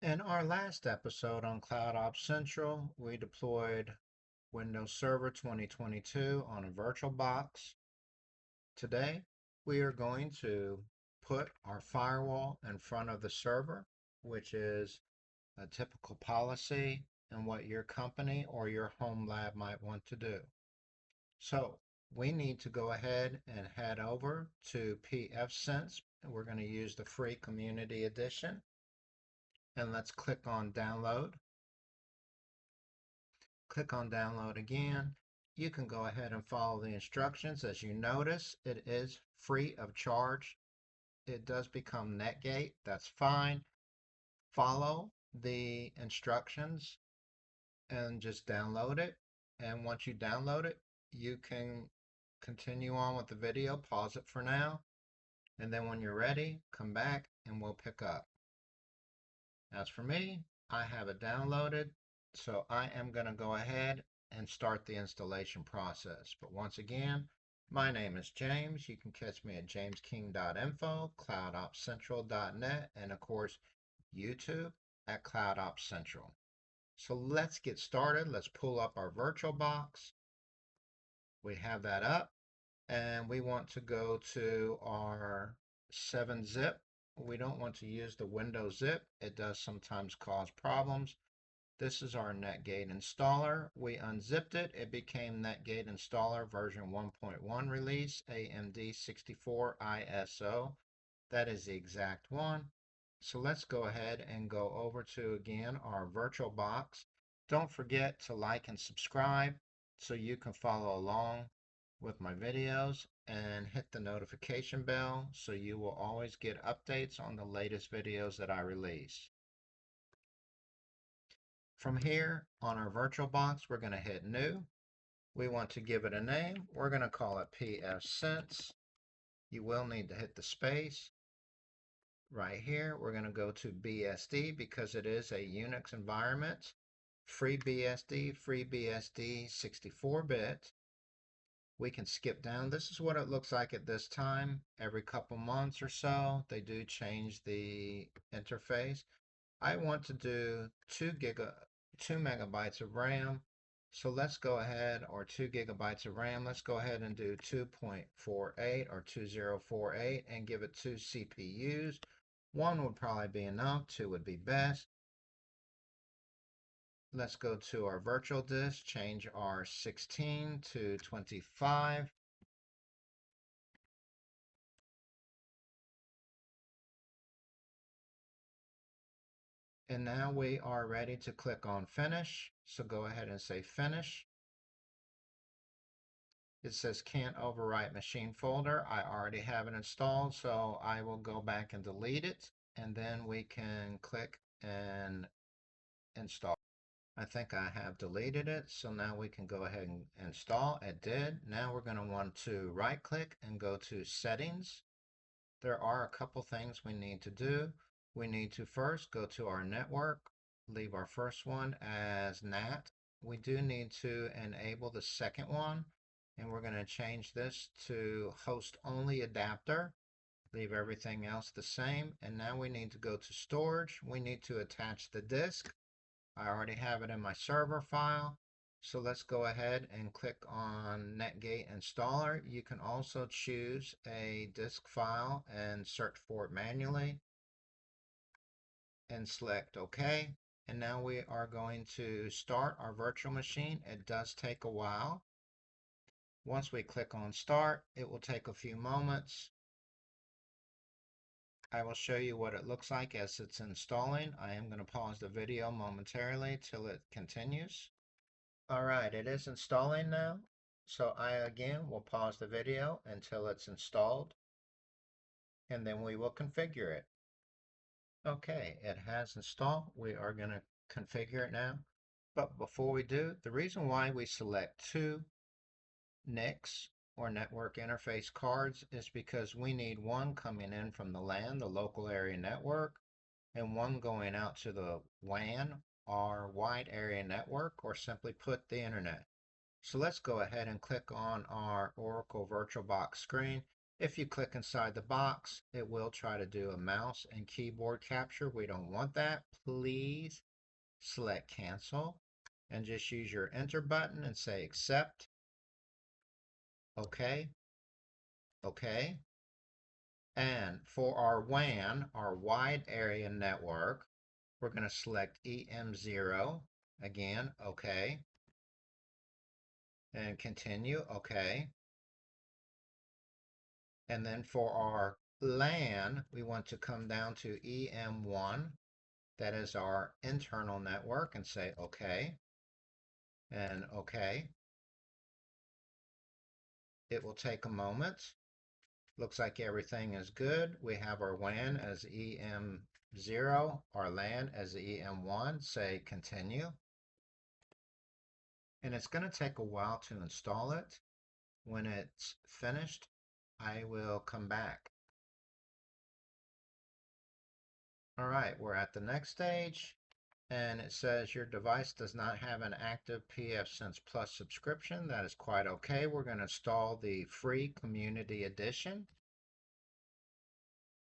In our last episode on CloudOpsCentral, we deployed Windows Server 2022 on a VirtualBox. Today, we are going to put our firewall in front of the server, which is a typical policy and what your company or your home lab might want to do. So we need to go ahead and head over to pfSense. We're going to use the free community edition. And let's click on download. Click on download again. You can go ahead and follow the instructions. As you notice, it is free of charge. It does become Netgate. That's fine. Follow the instructions and just download it. And once you download it, you can continue on with the video. Pause it for now. And then when you're ready, come back and we'll pick up. As for me, I have it downloaded, so I am going to go ahead and start the installation process. But once again, my name is James. You can catch me at jamesking.info, cloudopscentral.net, and of course, YouTube at CloudOpsCentral. So let's get started. Let's pull up our VirtualBox. We have that up, and we want to go to our 7-zip. We don't want to use the Windows zip. It does sometimes cause problems. This is our Netgate installer. We unzipped it. It became Netgate installer version 1.1 release, AMD 64 ISO. That is the exact one. So let's go ahead and go over to, again, our VirtualBox. Don't forget to like and subscribe so you can follow along with my videos, and hit the notification bell so you will always get updates on the latest videos that I release. From here on our VirtualBox, we're going to hit new. We want to give it a name. We're going to call it pfSense. You will need to hit the space. Right here, we're going to go to BSD because it is a Unix environment. Free BSD 64-bit. We can skip down. This is what it looks like at this time. Every couple months or so, they do change the interface. I want to do 2 megabytes of RAM. So let's go ahead, or 2 gigabytes of RAM. Let's go ahead and do 2.48 or 2048 and give it 2 CPUs. 1 would probably be enough, 2 would be best. Let's go to our virtual disk, change our 16 to 25. And now we are ready to click on finish. So go ahead and say finish. It says can't overwrite machine folder. I already have it installed, so I will go back and delete it. And then we can click and install. I think I have deleted it, so now we can go ahead and install. It did. Now we're going to want to right click and go to settings. There are a couple things we need to do. We need to first go to our network, leave our first one as NAT. We do need to enable the second one, and we're going to change this to host only adapter. Leave everything else the same. And now we need to go to storage. We need to attach the disk. I already have it in my server file. So let's go ahead and click on Netgate installer. You can also choose a disk file and search for it manually and select OK. And now we are going to start our virtual machine. It does take a while. Once we click on start, it will take a few moments. I will show you what it looks like as it's installing. I am going to pause the video momentarily till it continues. All right, it is installing now. So I again will pause the video until it's installed, and then we will configure it. Okay, it has installed. We are going to configure it now. But before we do, the reason why we select 2 NICs or network interface cards is because we need one coming in from the LAN, the local area network, and one going out to the WAN, our wide area network, or simply put, the internet. So let's go ahead and click on our Oracle VirtualBox screen. If you click inside the box, it will try to do a mouse and keyboard capture. We don't want that. Please select cancel and just use your enter button and say accept. Okay. Okay. And for our WAN, our wide area network, we're going to select EM0. Again, okay. And continue, okay. And then for our LAN, we want to come down to EM1. That is our internal network, and say okay. And okay. It will take a moment. Looks like everything is good. We have our WAN as EM0, our LAN as EM1. Say continue. And it's going to take a while to install it. When it's finished, I will come back. All right, we're at the next stage, and it says your device does not have an active pfSense Plus subscription. That is quite okay. We're going to install the free Community Edition.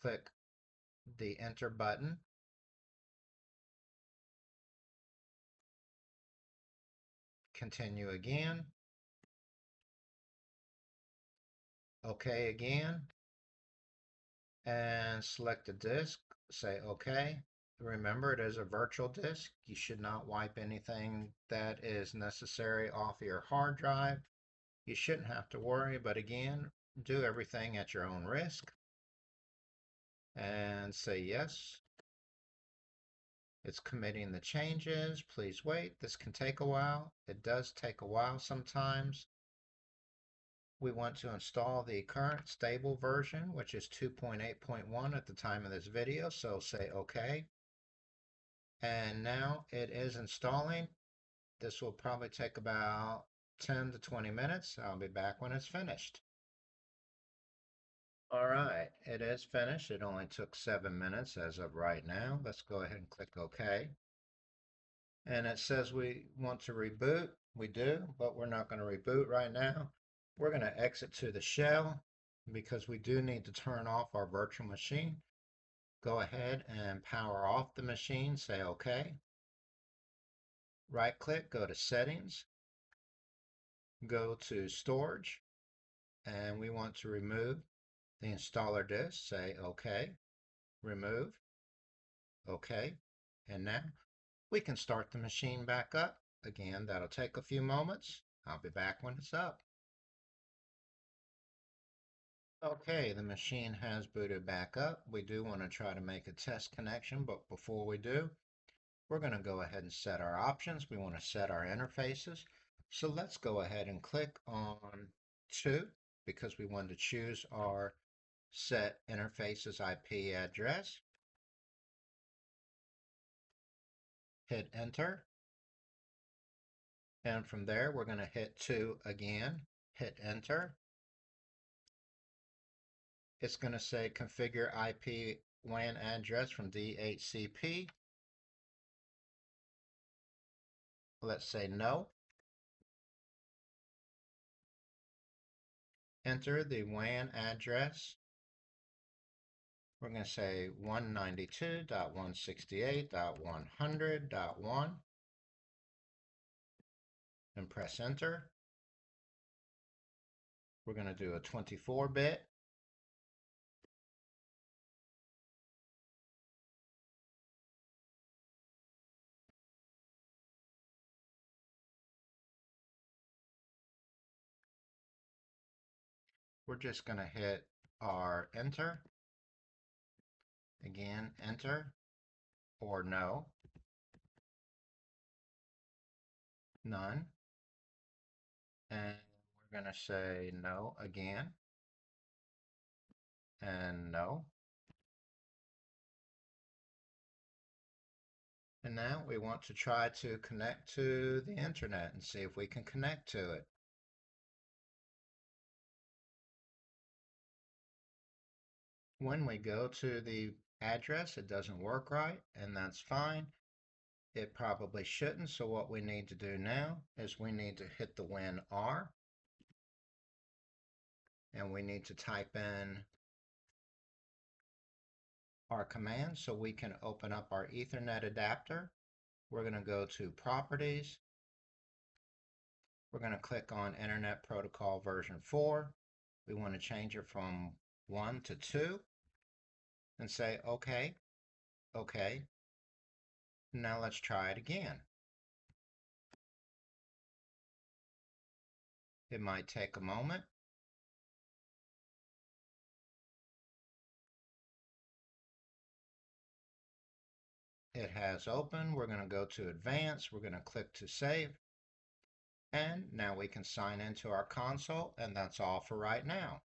Click the Enter button. Continue again. Okay again. And select the disk. Say okay. Remember, it is a virtual disk. You should not wipe anything that is necessary off your hard drive. You shouldn't have to worry, but again, do everything at your own risk. And say yes. It's committing the changes. Please wait. This can take a while. It does take a while sometimes. We want to install the current stable version, which is 2.8.1 at the time of this video, so say OK. And now it is installing. This will probably take about 10 to 20 minutes. I'll be back when it's finished. All right, it is finished. It only took 7 minutes as of right now. Let's go ahead and click OK. And it says we want to reboot. We do, but we're not going to reboot right now. We're going to exit to the shell because we do need to turn off our virtual machine. Go ahead and power off the machine. Say OK. Right click, go to Settings, go to Storage, and we want to remove the installer disk. Say OK. Remove. OK. And now we can start the machine back up. Again, that'll take a few moments. I'll be back when it's up. Okay, the machine has booted back up. We do want to try to make a test connection, but before we do, we're going to go ahead and set our options. We want to set our interfaces. So let's go ahead and click on 2 because we want to choose our set interfaces IP address. Hit enter. And from there, we're going to hit 2 again. Hit enter. It's going to say configure IP WAN address from DHCP. Let's say no. Enter the WAN address. We're going to say 192.168.100.1 and press enter. We're going to do a 24-bit. We're just going to hit our enter. Again, enter or no. None. And we're going to say no again. And no. And now we want to try to connect to the internet and see if we can connect to it. When we go to the address, it doesn't work right, and that's fine. It probably shouldn't, so what we need to do now is we need to hit the WinR. and we need to type in our command so we can open up our Ethernet adapter. We're going to go to Properties. We're going to click on Internet Protocol version 4. We want to change it from 1 to 2 and say OK, OK. Now let's try it again. It might take a moment. It has opened. We're going to go to Advanced. We're going to click to save. And now we can sign into our console, and that's all for right now.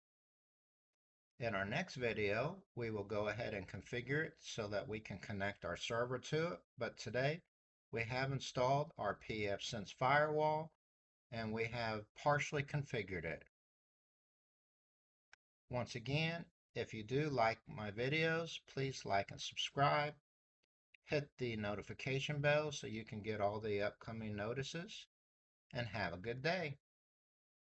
In our next video, we will go ahead and configure it so that we can connect our server to it. But today, we have installed our pfSense Firewall, and we have partially configured it. Once again, if you do like my videos, please like and subscribe. Hit the notification bell so you can get all the upcoming notices, and have a good day.